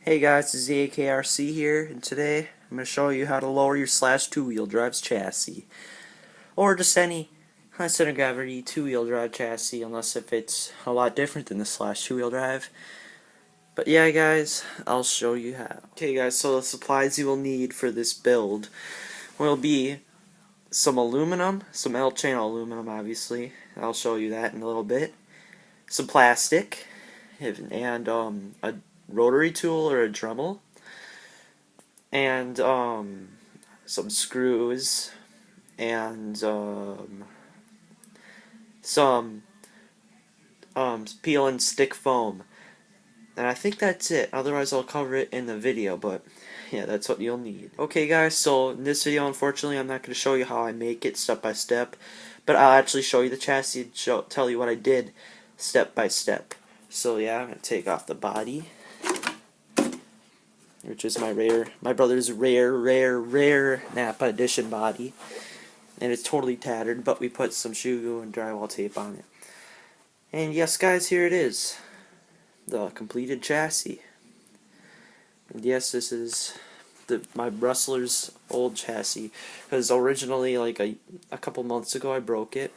Hey guys, it's Z.A.K here, and today I'm going to show you how to lower your slash two-wheel drive's chassis. Or just any high center gravity two-wheel drive chassis, unless if it's a lot different than the slash two-wheel drive. But yeah guys, I'll show you how. Okay guys, so the supplies you will need for this build will be some aluminum, some L-channel aluminum obviously, I'll show you that in a little bit, some plastic, and a rotary tool or a Dremel, and some screws, and some peel and stick foam. And I think that's it. Otherwise I'll cover it in the video, but yeah, that's what you'll need. Okay guys, so in this video unfortunately I'm not going to show you how I make it step by step, but I'll actually show you the chassis and tell you what I did step by step. So yeah, I'm going to take off the body, which is my brother's rare Napa edition body, and it's totally tattered, but we put some shoe glue and drywall tape on it. And yes guys, here it is, the completed chassis. And yes, this is my Rustler's old chassis, because originally, like a couple months ago, I broke it.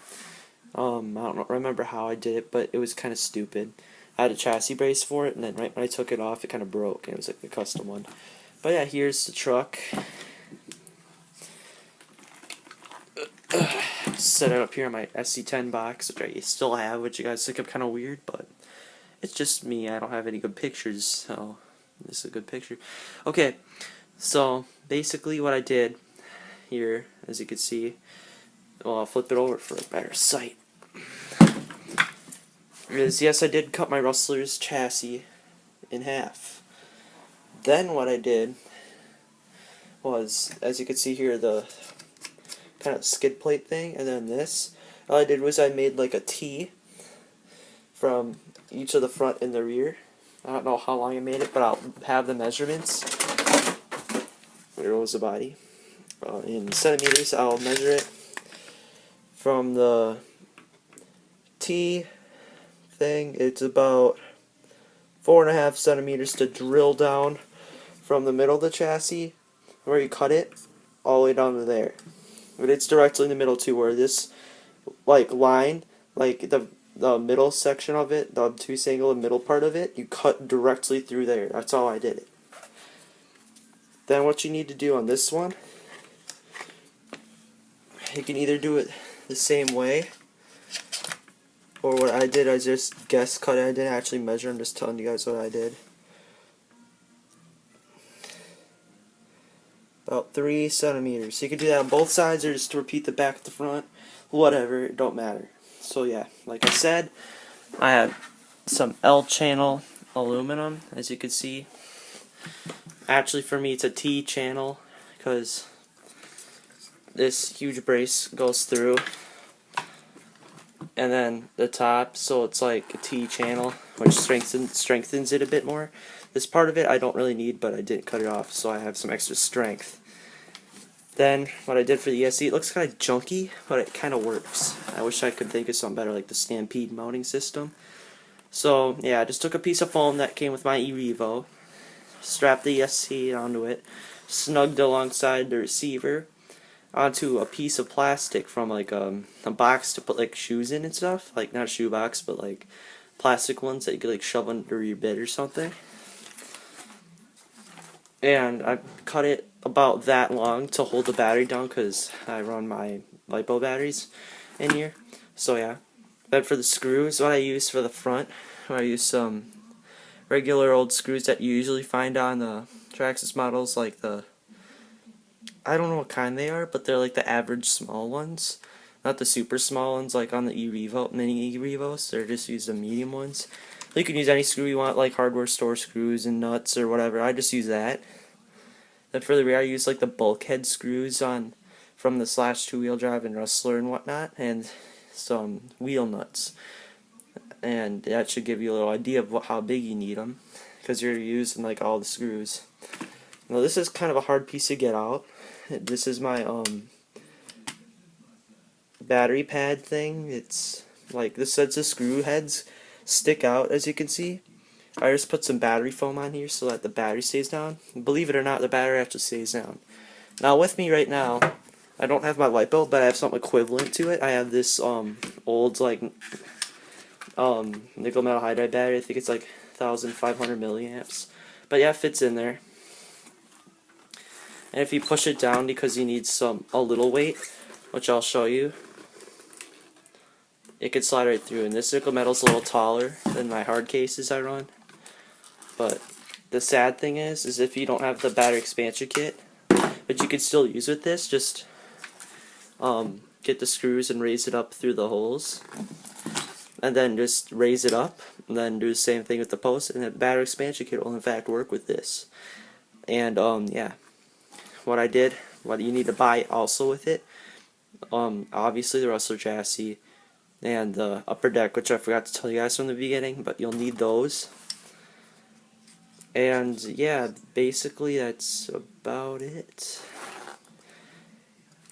I don't remember how I did it, but it was kind of stupid. I had a chassis brace for it, and then right when I took it off, it kind of broke, and it was like a custom one. But yeah, here's the truck. Set it up here in my SC10 box, which I still have, which you guys think I'm kind of weird, but it's just me. I don't have any good pictures, so this is a good picture. Okay, so basically what I did here, as you can see, well, I'll flip it over for a better sight, is yes, I did cut my Rustler's chassis in half. Then what I did was, as you can see here, the kind of skid plate thing, and then this, all I did was I made like a T from each of the front and the rear. I don't know how long I made it, but I'll have the measurements. There was the body. In centimeters, I'll measure it from the T thing. It's about 4.5 centimeters to drill down from the middle of the chassis, where you cut it, all the way down to there. But it's directly in the middle too, where this line, the middle section of it, the obtuse angle, the middle part of it, you cut directly through there. That's how I did it. Then what you need to do on this one, you can either do it the same way, or what I did, I just guess cut it. I didn't actually measure, I'm just telling you guys what I did. About 3 centimeters. So you can do that on both sides, or just to repeat the back at the front. Whatever, it don't matter. So yeah, like I said, I have some L-channel aluminum, as you can see. Actually, for me, it's a T-channel, because this huge brace goes through, and then the top, so it's like a T-channel, which strengthens it a bit more. This part of it I don't really need, but I didn't cut it off, so I have some extra strength. Then, what I did for the ESC, it looks kind of junky, but it kind of works. I wish I could think of something better, like the Stampede mounting system. So, yeah, I just took a piece of foam that came with my eRevo, strapped the ESC onto it, snugged alongside the receiver, onto a piece of plastic from like a box to put like shoes in and stuff, like not a shoe box, but like plastic ones that you could like shove under your bed or something. And I cut it about that long to hold the battery down, because I run my LiPo batteries in here. So yeah. Then for the screws, what I use for the front, I use some regular old screws that you usually find on the Traxxas models, like the, I don't know what kind they are, but they're like the average small ones, not the super small ones like on the eRevo, mini eRevos. They're just use the medium ones. You can use any screw you want, like hardware store screws and nuts or whatever. I just use that. Then for the rear, I use like the bulkhead screws from the slash two-wheel drive and Rustler and whatnot, and some wheel nuts. And that should give you a little idea of how big you need them, because you're using like all the screws. Now this is kind of a hard piece to get out. This is my battery pad thing. It's like this sets of screw heads stick out, as you can see. I just put some battery foam on here so that the battery stays down. Believe it or not, the battery actually stays down. Now with me right now, I don't have my light bulb, but I have something equivalent to it. I have this old like nickel metal hydride battery. I think it's like 1,500 milliamps. But yeah, it fits in there. And if you push it down because you need a little weight, which I'll show you, it can slide right through. And this nickel metal's a little taller than my hard cases I run. But the sad thing is if you don't have the battery expansion kit, but you could still use with this, just get the screws and raise it up through the holes, and then just raise it up, and then do the same thing with the post, and the battery expansion kit will in fact work with this. And yeah, what you need to buy also with it, obviously the Rustler chassis and the upper deck, which I forgot to tell you guys from the beginning, but you'll need those. And yeah, basically that's about it.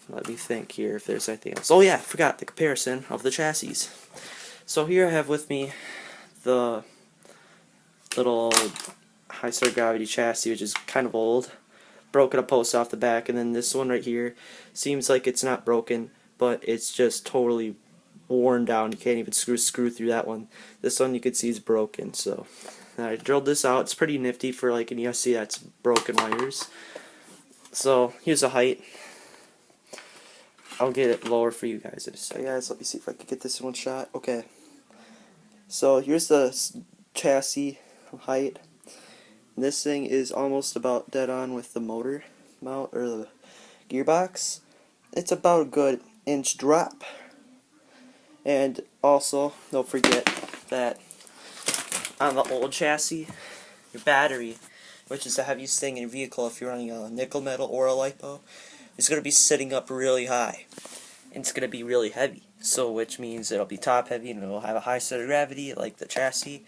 Let me think here if there's anything else. Oh yeah, I forgot the comparison of the chassis. So here I have with me the little high center gravity chassis, which is kind of old. Broken a post off the back, and then this one right here seems like it's not broken, but it's just totally worn down. You can't even screw through that one. This one you can see is broken, so I drilled this out. It's pretty nifty for like an ESC that's broken wires. So here's the height. I'll get it lower for you guys. So guys, let me see if I can get this in one shot. Okay. So here's the chassis height. This thing is almost about dead on with the motor mount or the gearbox. It's about a good inch drop. And also, don't forget that on the old chassis, your battery, which is the heaviest thing in your vehicle if you're running a nickel metal or a lipo, is going to be sitting up really high. And it's going to be really heavy. So, which means it'll be top heavy and it'll have a high center of gravity like the chassis.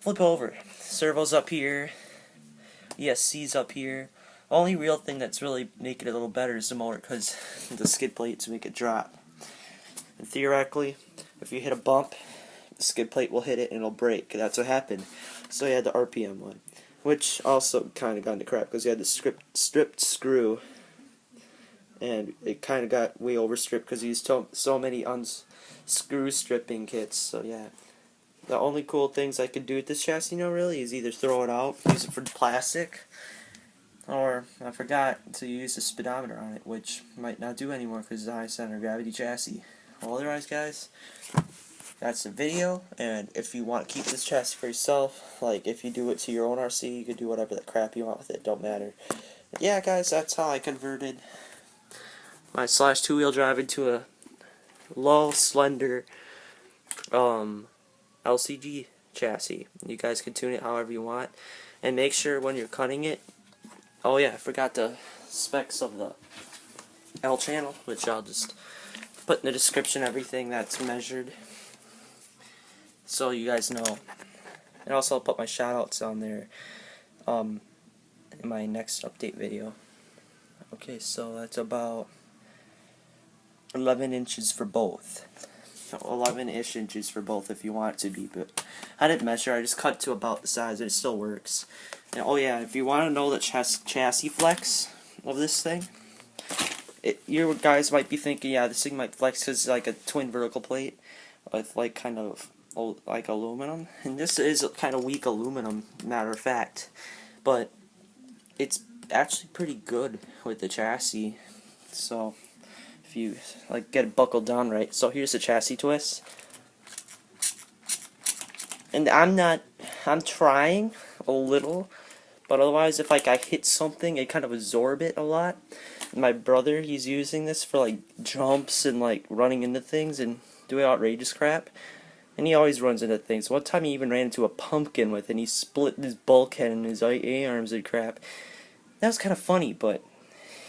Flip over. Servo's up here. ESC's up here. The only real thing that's really making it a little better is the motor, because the skid plates make it drop. And theoretically, if you hit a bump, the skid plate will hit it and it'll break. That's what happened. So you had the RPM one, which also kind of got into crap because you had the stripped screw, and it kind of got way overstripped because you used so many screw stripping kits. So yeah, the only cool things I could do with this chassis now really is either throw it out, use it for plastic, or I forgot to use a speedometer on it, which might not do anymore because it's a high center of gravity chassis. Well, otherwise, guys, that's the video. And if you want to keep this chassis for yourself, like if you do it to your own RC, you can do whatever the crap you want with it. Don't matter. But yeah, guys, that's how I converted my slash two-wheel drive into a low, slender LCG chassis. You guys can tune it however you want, and make sure when you're cutting it. Oh yeah, I forgot the specs of the L channel, which I'll just put in the description, everything that's measured, so you guys know. And also I'll put my shoutouts on there in my next update video. Okay, so that's about 11 inches for both. 11-ish inches for both if you want it to be, but I didn't measure. I just cut to about the size and it still works. And oh yeah, if you want to know the chassis flex of this thing, you guys might be thinking, yeah, this thing might flex because it's like a twin vertical plate with like kind of like aluminum, and this is kind of weak aluminum, matter of fact, but it's actually pretty good with the chassis. So if you like get it buckled down right. So here's the chassis twist, and I'm trying a little, but otherwise if like I hit something, it kind of absorb it a lot. My brother, he's using this for like jumps and like running into things and doing outrageous crap, and he always runs into things. One time he even ran into a pumpkin with it, and he split his bulkhead and his A-arms and crap. That was kind of funny, but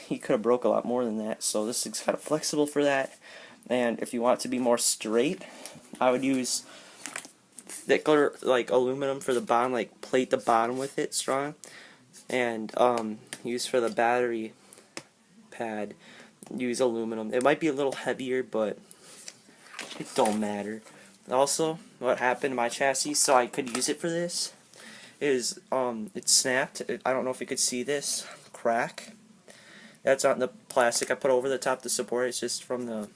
he could have broke a lot more than that, so this thing's kind of flexible for that. And if you want it to be more straight, I would use thicker like aluminum for the bottom, like plate the bottom with it strong, and use for the battery pad, use aluminum. It might be a little heavier, but it don't matter. Also, what happened to my chassis, so I could use it for this, is it snapped. I don't know if you could see this crack. That's on the plastic I put over the top to support. It's just from the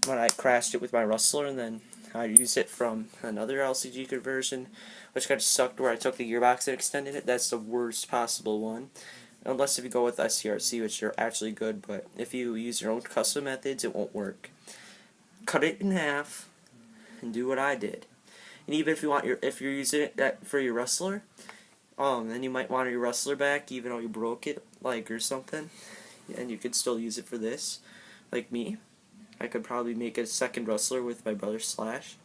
when I crashed it with my rustler, and then I used it from another LCG conversion, which got sucked where I took the gearbox and extended it. That's the worst possible one. Unless if you go with SCRC, which are actually good, but if you use your own custom methods, it won't work. Cut it in half and do what I did. And even if you're using it for your rustler, then you might want your rustler back, even though you broke it, like or something, and you could still use it for this, like me. I could probably make a second rustler with my brother Slash.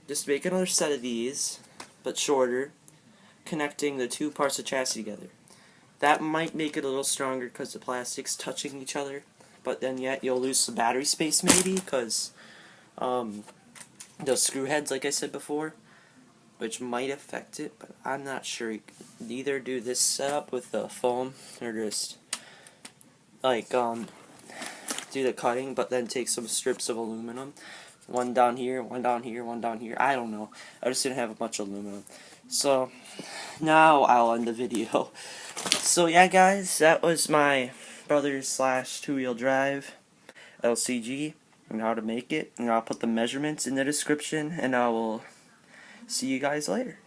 Just make another set of these, but shorter, connecting the two parts of chassis together. That might make it a little stronger because the plastic's touching each other, but then yet you'll lose some battery space maybe because those screw heads, like I said before, which might affect it, but I'm not sure. You can either do this setup with the foam or just like do the cutting, but then take some strips of aluminum, one down here, one down here, one down here. I don't know. I just didn't have a bunch of aluminum. So now I'll end the video. So yeah, guys, that was my brother's Slash two-wheel drive LCG and how to make it. And I'll put the measurements in the description, and I will see you guys later.